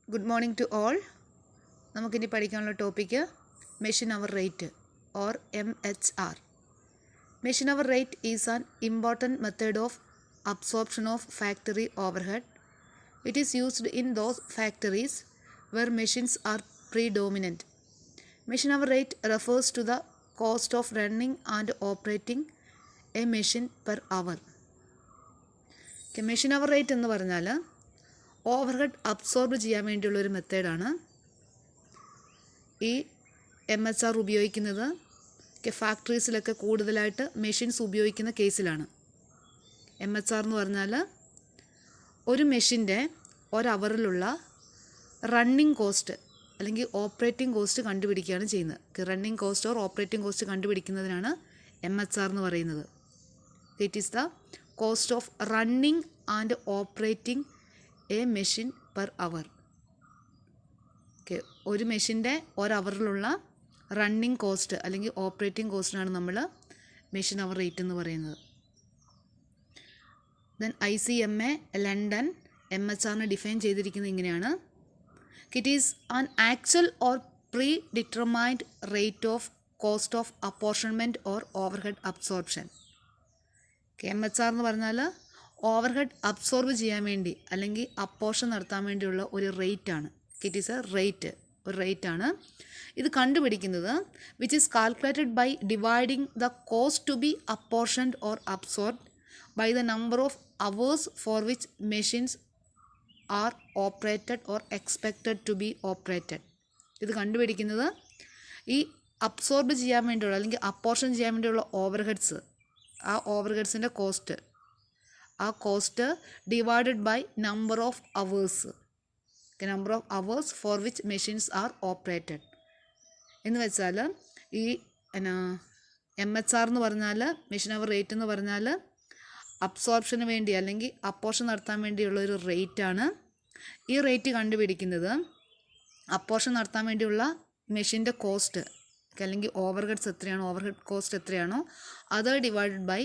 Good morning to all. നമുക്കിനി പഠിക്കാനുള്ള topic machine hour rate or MHR. Machine hour rate is an important method of absorption of factory overhead. It is used in those factories where machines are predominant. Machine hour rate refers to the cost of running and operating a machine per hour. Machine hour rate എന്ന് പറഞ്ഞാൽ overhead absorb ചെയ്യാൻ വേണ്ടിയുള്ളൊരു മെത്തേഡാണ്. ഈ MHR ഉപയോഗിക്കുന്നത് ഫാക്ടറീസിലൊക്കെ കൂടുതലായിട്ട് machines ഉപയോഗിക്കുന്ന കേസിലാണ്. MHR എന്ന് പറഞ്ഞാൽ ഒരു മെഷീൻ്റെ ഒരവറിലുള്ള റണ്ണിങ് കോസ്റ്റ് അല്ലെങ്കിൽ ഓപ്പറേറ്റിംഗ് കോസ്റ്റ് കണ്ടുപിടിക്കുകയാണ് ചെയ്യുന്നത്. Running cost or operating cost കണ്ടുപിടിക്കുന്നതിനാണ് MHR എന്ന് പറയുന്നത്. It is the cost of running and operating a machine per hour. ഒരു മെഷീൻ്റെ ഒരവറിലുള്ള റണ്ണിങ് കോസ്റ്റ് അല്ലെങ്കിൽ ഓപ്പറേറ്റിംഗ് കോസ്റ്റിനാണ് നമ്മൾ മെഷീൻ അവർ റേറ്റ് എന്ന് പറയുന്നത്. ദെൻ ICMA ലണ്ടൻ MHRനെ ഡിഫൈൻ ചെയ്തിരിക്കുന്നത് ഇങ്ങനെയാണ്. It is an actual or predetermined rate of cost of apportionment or overhead absorption. MHR എന്ന് പറഞ്ഞാൽ ഓവർഹെഡ് അബ്സോർബ് ചെയ്യാൻ വേണ്ടി അല്ലെങ്കിൽ അപ്പോർഷൻ നടത്താൻ വേണ്ടിയുള്ള ഒരു റേറ്റാണ്. ഇറ്റ് ഈസ് എ റേറ്റ്, ഒരു റേറ്റാണ്. ഇത് കണ്ടുപിടിക്കുന്നത് which is calculated by dividing the cost to be apportioned or absorbed by the number of hours for which machines are operated or expected to be operated. ഇത് കണ്ടുപിടിക്കുന്നത് ഈ absorb ചെയ്യാൻ വേണ്ടിയുള്ള അല്ലെങ്കിൽ അപ്പോർഷൻ ചെയ്യാൻ വേണ്ടിയുള്ള ഓവർഹെഡ്സ്, ആ ഓവർഹെഡ്സിൻ്റെ കോസ്റ്റ്, ആ cost divided by number of hours, number of hours for which machines are operated എന്ന് വെച്ചാൽ ഈ MHR എന്ന് പറഞ്ഞാൽ മെഷീൻ അവർ റേറ്റ് എന്ന് പറഞ്ഞാൽ അബ്സോർപ്ഷന് വേണ്ടി അല്ലെങ്കിൽ അപ്പോർഷൻ നടത്താൻ വേണ്ടിയുള്ള ഒരു റേറ്റാണ്. ഈ റേറ്റ് കണ്ടുപിടിക്കുന്നത് അപ്പോർഷൻ നടത്താൻ വേണ്ടിയുള്ള മെഷീൻ്റെ കോസ്റ്റ് അല്ലെങ്കിൽ ഓവർഹെഡ്സ് എത്രയാണോ, ഓവർഹെഡ് കോസ്റ്റ് എത്രയാണോ അത് divided by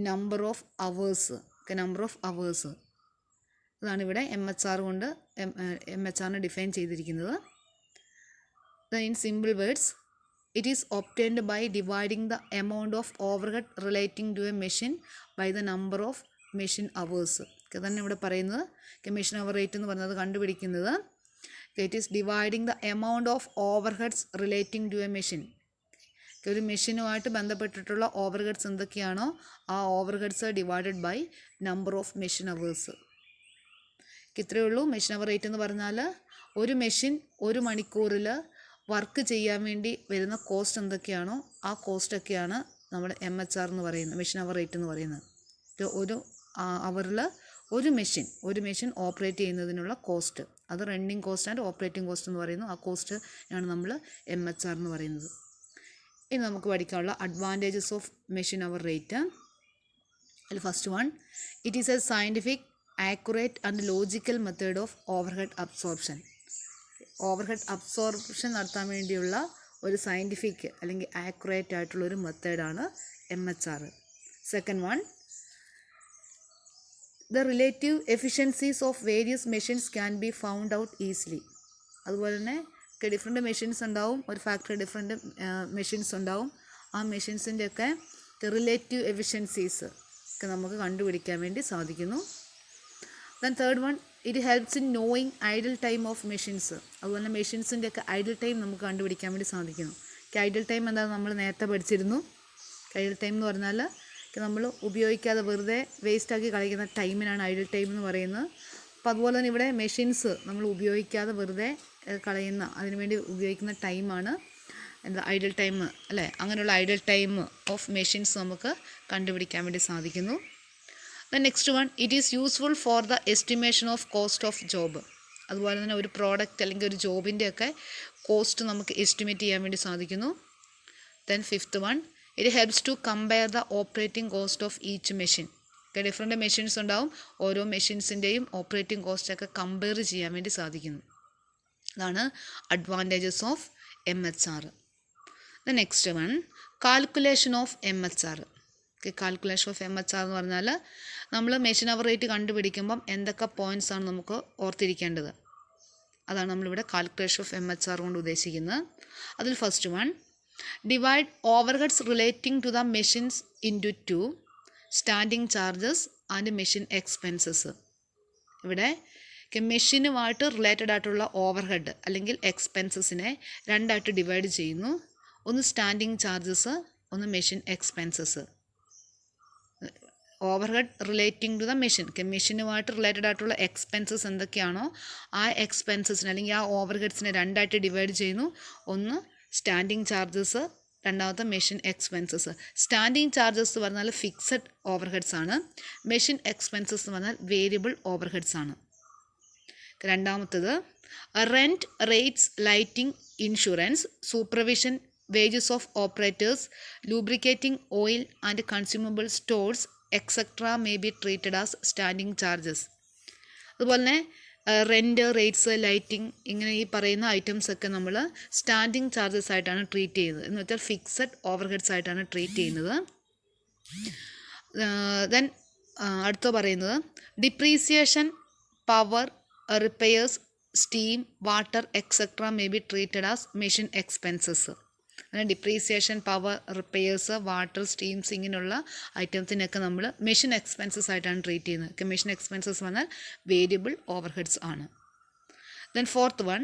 number of hours, number of hours. അതാണ് ഇവിടെ MHR കൊണ്ട് MHRനെ ഡിഫൈൻ ചെയ്തിരിക്കുന്നത്. In simple words, it is obtained by dividing the amount of overhead relating to a machine by the number of machine hours. തന്നെ ഇവിടെ പറയുന്നത് machine hour rate എന്ന് പറയുന്നത് കണ്ടുപിടിക്കുന്നത് it is dividing the amount of overheads relating to a machine. ഒരു മെഷീനുമായിട്ട് ബന്ധപ്പെട്ടിട്ടുള്ള overheads എന്തൊക്കെയാണോ ആ overheads divided by number of machine hours. ഇത്രയേ ഉള്ളൂ മെഷീൻ അവർ റേറ്റ് എന്ന് പറഞ്ഞാൽ. ഒരു മെഷീൻ ഒരു മണിക്കൂറിൽ വർക്ക് ചെയ്യാൻ വേണ്ടി വരുന്ന കോസ്റ്റ് എന്തൊക്കെയാണോ ആ കോസ്റ്റൊക്കെയാണ് നമ്മൾ MHR എന്ന് പറയുന്നത്, മെഷീൻ അവർ റേറ്റ് എന്ന് പറയുന്നത്. ഒരു അവറിൽ ഒരു മെഷീൻ ഓപ്പറേറ്റ് ചെയ്യുന്നതിനുള്ള കോസ്റ്റ്, അത് running cost and operating cost എന്ന് പറയുന്നു. ആ കോസ്റ്റ് ആണ് നമ്മൾ MHR എന്ന് പറയുന്നത്. ഇനി നമുക്ക് പഠിക്കാനുള്ള advantages of machine hour rate. അതിൽ first one, it is a scientific, accurate and logical method of overhead absorption. Overhead absorption നടത്താൻ വേണ്ടിയുള്ള ഒരു സയൻറ്റിഫിക് അല്ലെങ്കിൽ ആക്യുറേറ്റ് ആയിട്ടുള്ളൊരു മെത്തേഡാണ് MHR. Second one, the relative efficiencies of various machines can be found out easily. അതുപോലെ തന്നെ different machines ഉണ്ടാവും, ഒരു ഫാക്ടറി ഡിഫറെൻറ്റ് മെഷീൻസ് ഉണ്ടാവും. ആ മെഷീൻസിൻ്റെ ഒക്കെ റിലേറ്റീവ് എഫിഷ്യൻസീസ് ഒക്കെ നമുക്ക് കണ്ടുപിടിക്കാൻ വേണ്ടി സാധിക്കുന്നു. Then third one, it helps in knowing idle time of machines. അതുപോലെ തന്നെ മെഷീൻസിൻ്റെ ഒക്കെ ഐഡിൽ ടൈം നമുക്ക് കണ്ടുപിടിക്കാൻ വേണ്ടി സാധിക്കുന്നു. ഐഡിൽ ടൈം എന്താണെന്ന് നമ്മൾ നേരത്തെ പഠിച്ചിരുന്നു. ഐഡിൽ ടൈം എന്ന് പറഞ്ഞാൽ നമ്മൾ ഉപയോഗിക്കാതെ വെറുതെ വേസ്റ്റാക്കി കളയുന്ന ടൈമിനാണ് ഐഡിൽ ടൈം എന്ന് പറയുന്നത്. അപ്പോൾ അതുപോലെ തന്നെ ഇവിടെ മെഷീൻസ് നമ്മൾ ഉപയോഗിക്കാതെ വെറുതെ കളയുന്ന, അതിനുവേണ്ടി ഉപയോഗിക്കുന്ന ടൈമാണ് ഐഡിൽ ടൈം അല്ലേ. അങ്ങനെയുള്ള ഐഡിൽ ടൈം ഓഫ് മെഷീൻസ് നമുക്ക് കണ്ടുപിടിക്കാൻ വേണ്ടി സാധിക്കുന്നു. The next one, it is useful for the estimation of cost of job. അതുപോലെ തന്നെ ഒരു പ്രോഡക്റ്റ് അല്ലെങ്കിൽ ഒരു ജോബിൻ്റെ ഒക്കെ കോസ്റ്റ് നമുക്ക് എസ്റ്റിമേറ്റ് ചെയ്യാൻ വേണ്ടി സാധിക്കുന്നു. Then fifth one, it helps to compare the operating cost of each machine. Different machines ഉണ്ടാവും, ഓരോ മെഷീൻസിൻ്റെയും ഓപ്പറേറ്റിംഗ് കോസ്റ്റൊക്കെ കമ്പയർ ചെയ്യാൻ വേണ്ടി സാധിക്കുന്നു. അതാണ് advantages of MHR. The next one, calculation of MHR. Calculation of MHR എന്ന് പറഞ്ഞാൽ നമ്മൾ മെഷീൻ അവർ റേറ്റ് കണ്ടുപിടിക്കുമ്പം എന്തൊക്കെ പോയിൻറ്റ്സ് ആണ് നമുക്ക് ഓർത്തിരിക്കേണ്ടത്. അതാണ് നമ്മളിവിടെ കാൽക്കുലേഷൻ ഓഫ് MHR കൊണ്ട് ഉദ്ദേശിക്കുന്നത്. അതിൽ first one, divide overheads relating to the machines into 2, standing charges and machine expenses. ഇവിടെ മെഷീനുമായിട്ട് റിലേറ്റഡ് ആയിട്ടുള്ള ഓവർഹെഡ് അല്ലെങ്കിൽ എക്സ്പെൻസസിനെ രണ്ടായിട്ട് ഡിവൈഡ് ചെയ്യുന്നു. ഒന്ന് സ്റ്റാൻഡിങ് ചാർജസ്, ഒന്ന് machine expenses. Overhead relating to the machine, മെഷീനുമായിട്ട് റിലേറ്റഡ് ആയിട്ടുള്ള എക്സ്പെൻസസ് എന്തൊക്കെയാണോ ആ എക്സ്പെൻസസിനെ അല്ലെങ്കിൽ ആ ഓവർഹെഡ്സിനെ രണ്ടായിട്ട് ഡിവൈഡ് ചെയ്യുന്നു. ഒന്ന് സ്റ്റാൻഡിങ് ചാർജസ്, രണ്ടാമത്തെ മെഷീൻ എക്സ്പെൻസസ്. സ്റ്റാൻഡിങ് ചാർജസ് എന്ന് പറഞ്ഞാൽ ഫിക്സഡ് ഓവർഹെഡ്സ് ആണ്. മെഷീൻ എക്സ്പെൻസസ് എന്ന് പറഞ്ഞാൽ വേരിയബിൾ ഓവർഹെഡ്സ് ആണ്. രണ്ടാമത്തത് rent, rates, lighting, insurance, supervision, wages of operators, lubricating oil and consumable stores etcetera may be treated as standing charges. അതുപോലെ തന്നെ റെൻറ്റ്, റേറ്റ്സ്, ലൈറ്റിംഗ് ഇങ്ങനെ ഈ പറയുന്ന ഐറ്റംസ് ഒക്കെ നമ്മൾ സ്റ്റാൻഡിങ് ചാർജസ് ആയിട്ടാണ് ട്രീറ്റ് ചെയ്യുന്നത്. എന്ന് വെച്ചാൽ ഫിക്സഡ് ഓവർഹെഡ്സ് ആയിട്ടാണ് ട്രീറ്റ് ചെയ്യുന്നത്. ദെൻ അടുത്ത പറയുന്നത് depreciation, power, repairs, steam, water etcetera may be treated as machine expenses. അങ്ങനെ depreciation, power, repairs, water, steams ഇങ്ങനെയുള്ള ഐറ്റംസിനൊക്കെ നമ്മൾ മെഷീൻ എക്സ്പെൻസസ് ആയിട്ടാണ് ട്രീറ്റ് ചെയ്യുന്നത്. മെഷീൻ എക്സ്പെൻസസ് പറഞ്ഞാൽ വേരിയബിൾ ഓവർഹെഡ്സ് ആണ്. Then fourth one,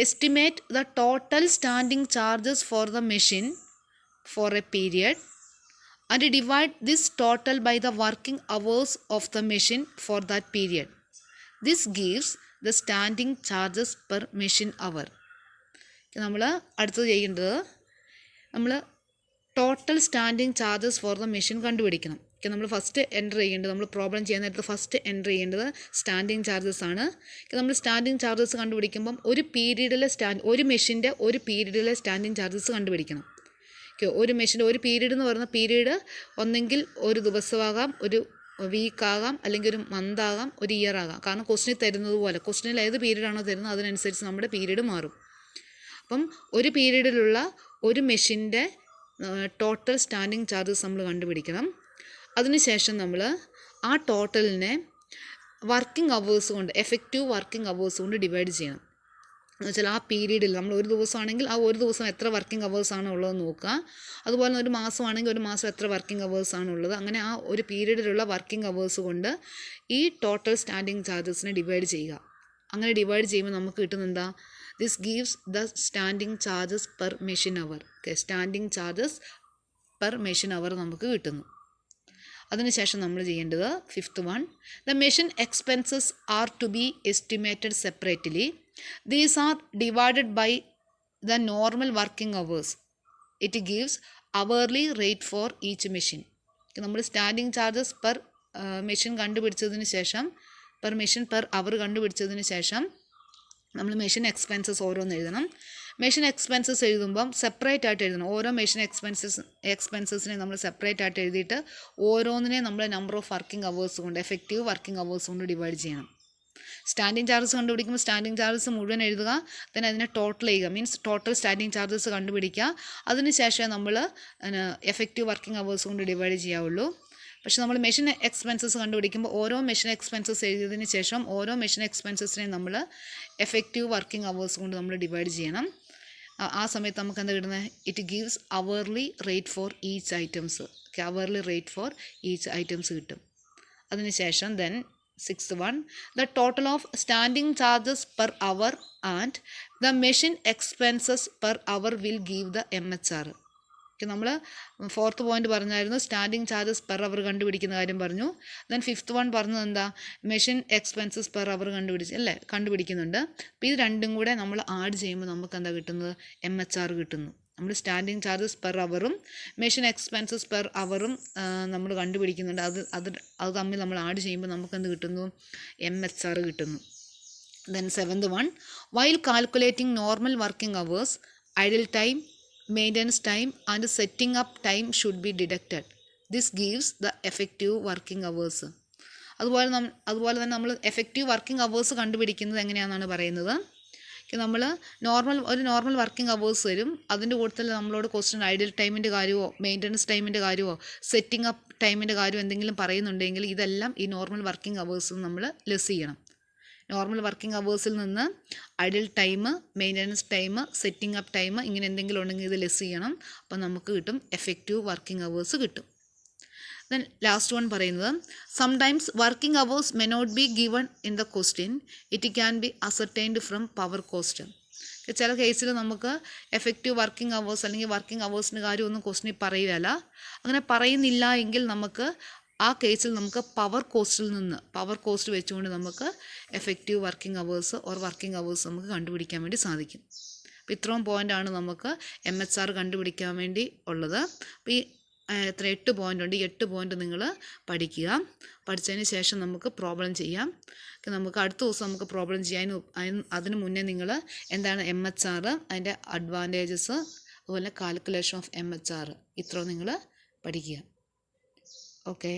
estimate the total standing charges for the machine for a period and divide this total by the working hours of the machine for that period. This gives the standing charges per machine അവർ. നമ്മൾ അടുത്തത് ചെയ്യേണ്ടത് നമ്മൾ total standing charges for the machine കണ്ടുപിടിക്കണം. നമ്മൾ first enter ചെയ്യേണ്ടത്, നമ്മൾ problem ചെയ്യാൻ നേരത്ത് ഫസ്റ്റ് എൻ്റർ ചെയ്യേണ്ടത് സ്റ്റാൻഡിങ് ചാർജസ് ആണ്. നമ്മൾ സ്റ്റാൻഡിങ് ചാർജസ് കണ്ടുപിടിക്കുമ്പം ഒരു മെഷീൻ്റെ ഒരു പീരീഡിലെ സ്റ്റാൻഡിങ് ചാർജസ് കണ്ടുപിടിക്കണം. ഒരു മെഷീൻ്റെ ഒരു പീരീഡ് എന്ന് പറയുന്ന പീരീഡ് ഒന്നെങ്കിൽ ഒരു ദിവസമാകാം, ഒരു വീക്കാകാം, അല്ലെങ്കിൽ ഒരു മന്ത് ആകാം, ഒരു ഇയർ ആകാം. കാരണം ക്വസ്റ്റിനിൽ തരുന്നത് പോലെ ക്വസ്റ്റിനിൽ ഏത് പീരീഡാണോ തരുന്നത് അതിനനുസരിച്ച് നമ്മുടെ പീരീഡ് മാറും. അപ്പം ഒരു പീരീഡിലുള്ള ഒരു മെഷീൻ്റെ ടോട്ടൽ സ്റ്റാൻഡിങ് ചാർജസ് നമ്മൾ കണ്ടുപിടിക്കണം. അതിനുശേഷം നമ്മൾ ആ ടോട്ടലിനെ വർക്കിംഗ് അവേഴ്സ് കൊണ്ട്, എഫക്റ്റീവ് വർക്കിംഗ് അവേഴ്സ് കൊണ്ട് ഡിവൈഡ് ചെയ്യണം. എന്ന് വെച്ചാൽ ആ പീരീഡിൽ നമ്മൾ ഒരു ദിവസമാണെങ്കിൽ ആ ഒരു ദിവസം എത്ര വർക്കിംഗ് അവേഴ്സാണ് ഉള്ളതെന്ന് നോക്കുക. അതുപോലെ ഒരു മാസമാണെങ്കിൽ ഒരു മാസം എത്ര വർക്കിംഗ് അവേഴ്സാണ് ഉള്ളത്. അങ്ങനെ ആ ഒരു പീരീഡിലുള്ള വർക്കിംഗ് അവേഴ്സ് കൊണ്ട് ഈ ടോട്ടൽ സ്റ്റാൻഡിങ് ചാർജസിനെ ഡിവൈഡ് ചെയ്യുക. അങ്ങനെ ഡിവൈഡ് ചെയ്യുമ്പോൾ നമുക്ക് കിട്ടുന്നത് എന്താ? This gives the standing charges per machine hour. Standing charges per machine hour നമുക്ക് കിട്ടുന്നു. അതിനുശേഷം നമ്മൾ ചെയ്യേണ്ടത് fifth one, the machine expenses are to be estimated separately. These are divided by the normal working hours. It gives hourly rate for each machine. നമ്മൾ standing charges per machine കണ്ടുപിടിച്ചതിന് ശേഷം, per machine per hour കണ്ടുപിടിച്ചതിന് ശേഷം നമ്മൾ machine expenses ഓരോന്ന് എഴുതണം. Machine expenses എഴുതുമ്പം separate ആയിട്ട് എഴുതണം. ഓരോ മെഷീൻ എക്സ്പെൻസസിനെ നമ്മൾ സെപ്പറേറ്റ് ആയിട്ട് എഴുതിയിട്ട് ഓരോന്നിനെ നമ്മൾ നമ്പർ ഓഫ് വർക്കിംഗ് അവേഴ്സ് കൊണ്ട്, എഫക്റ്റീവ് വർക്കിംഗ് അവേഴ്സ് കൊണ്ട് ഡിവൈഡ് ചെയ്യണം. സ്റ്റാൻഡിങ് ചാർജസ് കണ്ടുപിടിക്കുമ്പോൾ സ്റ്റാൻഡിങ് ചാർജസ് മുഴുവൻ എഴുതുക. then അതിനെ ടോട്ടൽ ചെയ്യുക, മീൻസ് ടോട്ടൽ സ്റ്റാൻഡിങ് ചാർജസ് കണ്ടുപിടിക്കുക. അതിനുശേഷം നമ്മൾ എഫക്റ്റീവ് വർക്കിംഗ് അവേഴ്സ് കൊണ്ട് ഡിവൈഡ് ചെയ്യാവുള്ളൂ. പക്ഷേ നമ്മൾ മെഷീൻ എക്സ്പെൻസസ് കണ്ടുപിടിക്കുമ്പോൾ ഓരോ മെഷീൻ എക്സ്പെൻസസ് എഴുതിയതിന് ശേഷം ഓരോ മെഷീൻ എക്സ്പെൻസസിനെ നമ്മൾ എഫക്റ്റീവ് വർക്കിംഗ് അവേഴ്സ് കൊണ്ട് നമ്മൾ ഡിവൈഡ് ചെയ്യണം. ആ സമയത്ത് നമുക്ക് എന്താ കിട്ടുന്നത്? It gives hourly rate for each items. Hourly rate for each items കിട്ടും. അതിനുശേഷം then sixth one, the total of standing charges per hour and the machine expenses per hour will give the MHR. നമ്മൾ fourth point പറഞ്ഞായിരുന്നു standing charges per hour കണ്ടുപിടിക്കുന്ന കാര്യം പറഞ്ഞു. Then fifth one പറഞ്ഞത് എന്താ? Machine expenses per hour കണ്ടുപിടിക്കുന്നുണ്ട്. അപ്പോൾ ഇത് രണ്ടും കൂടെ നമ്മൾ ആഡ് ചെയ്യുമ്പോൾ നമുക്ക് എന്താ കിട്ടുന്നത്? MHR കിട്ടുന്നു. നമ്മൾ സ്റ്റാൻഡിങ് ചാർജസ് പെർ അവറും മെഷീൻ എക്സ്പെൻസസ് പെർ അവറും നമ്മൾ കണ്ടുപിടിക്കുന്നുണ്ട്. അത് തമ്മിൽ നമ്മൾ ആഡ് ചെയ്യുമ്പോൾ നമുക്ക് എന്ത് കിട്ടുന്നു? MHR കിട്ടുന്നു. Then seventh one, while calculating normal working hours, idle time, maintenance time and setting up time should be deducted. This gives the effective working hours. അതുപോലെ തന്നെ നമ്മൾ എഫക്റ്റീവ് വർക്കിംഗ് അവേഴ്സ് കണ്ടുപിടിക്കുന്നത് എങ്ങനെയാണെന്നാണ് പറയുന്നത്. നമ്മൾ നോർമൽ വർക്കിംഗ് അവേഴ്സ് വരും. അതിൻ്റെ കൂട്ടത്തിൽ നമ്മളോട് ക്വസ്റ്റ്യൻ ഐഡിയൽ ടൈമിൻ്റെ കാര്യമോ മെയിൻ്റനൻസ് ടൈമിൻ്റെ കാര്യമോ സെറ്റിംഗ് അപ്പ് ടൈമിൻ്റെ കാര്യമോ എന്തെങ്കിലും പറയുന്നുണ്ടെങ്കിൽ ഇതെല്ലാം ഈ നോർമൽ വർക്കിംഗ് അവേഴ്സ് നമ്മൾ ലെസ് ചെയ്യണം. നോർമൽ വർക്കിംഗ് അവേഴ്സിൽ നിന്ന് idle time, maintenance time, setting up time ഇങ്ങനെ എന്തെങ്കിലും ഉണ്ടെങ്കിൽ ഇത് ലെസ് ചെയ്യണം. അപ്പോൾ നമുക്ക് കിട്ടും എഫക്റ്റീവ് വർക്കിംഗ് അവേഴ്സ് കിട്ടും. ദെൻ ലാസ്റ്റ് വൺ പറയുന്നത് sometimes working hours may not be given in the question, it can be ascertained from power cost. ചില കേസിൽ നമുക്ക് എഫക്റ്റീവ് വർക്കിംഗ് അവേഴ്സ് അല്ലെങ്കിൽ വർക്കിംഗ് അവേഴ്സിൻ്റെ കാര്യമൊന്നും ക്വസ്റ്റ്യനിൽ പറയുകയല്ല. അങ്ങനെ പറയുന്നില്ല എങ്കിൽ നമുക്ക് ആ കേസിൽ നമുക്ക് പവർ കോസ്റ്റ് വെച്ചുകൊണ്ട് നമുക്ക് effective working hours or working hours നമുക്ക് കണ്ടുപിടിക്കാൻ വേണ്ടി സാധിക്കും. അപ്പോൾ ഇത്രയും പോയിൻ്റാണ് നമുക്ക് MHR കണ്ടുപിടിക്കാൻ വേണ്ടി ഉള്ളത്. അപ്പോൾ ഈ 8 പോയിൻ്റ് ഉണ്ട്. ഈ 8 പോയിൻ്റ് നിങ്ങൾ പഠിക്കുക. പഠിച്ചതിന് ശേഷം നമുക്ക് പ്രോബ്ലം ചെയ്യാം. നമുക്ക് അടുത്ത ദിവസം നമുക്ക് പ്രോബ്ലം ചെയ്യാൻ അതിന് മുന്നേ നിങ്ങൾ എന്താണ് MHR, അതിൻ്റെ അഡ്വാൻറ്റേജസ്, അതുപോലെ കാൽക്കുലേഷൻ ഓഫ് MHR ഇത്രയും നിങ്ങൾ പഠിക്കുക. ഓക്കെ.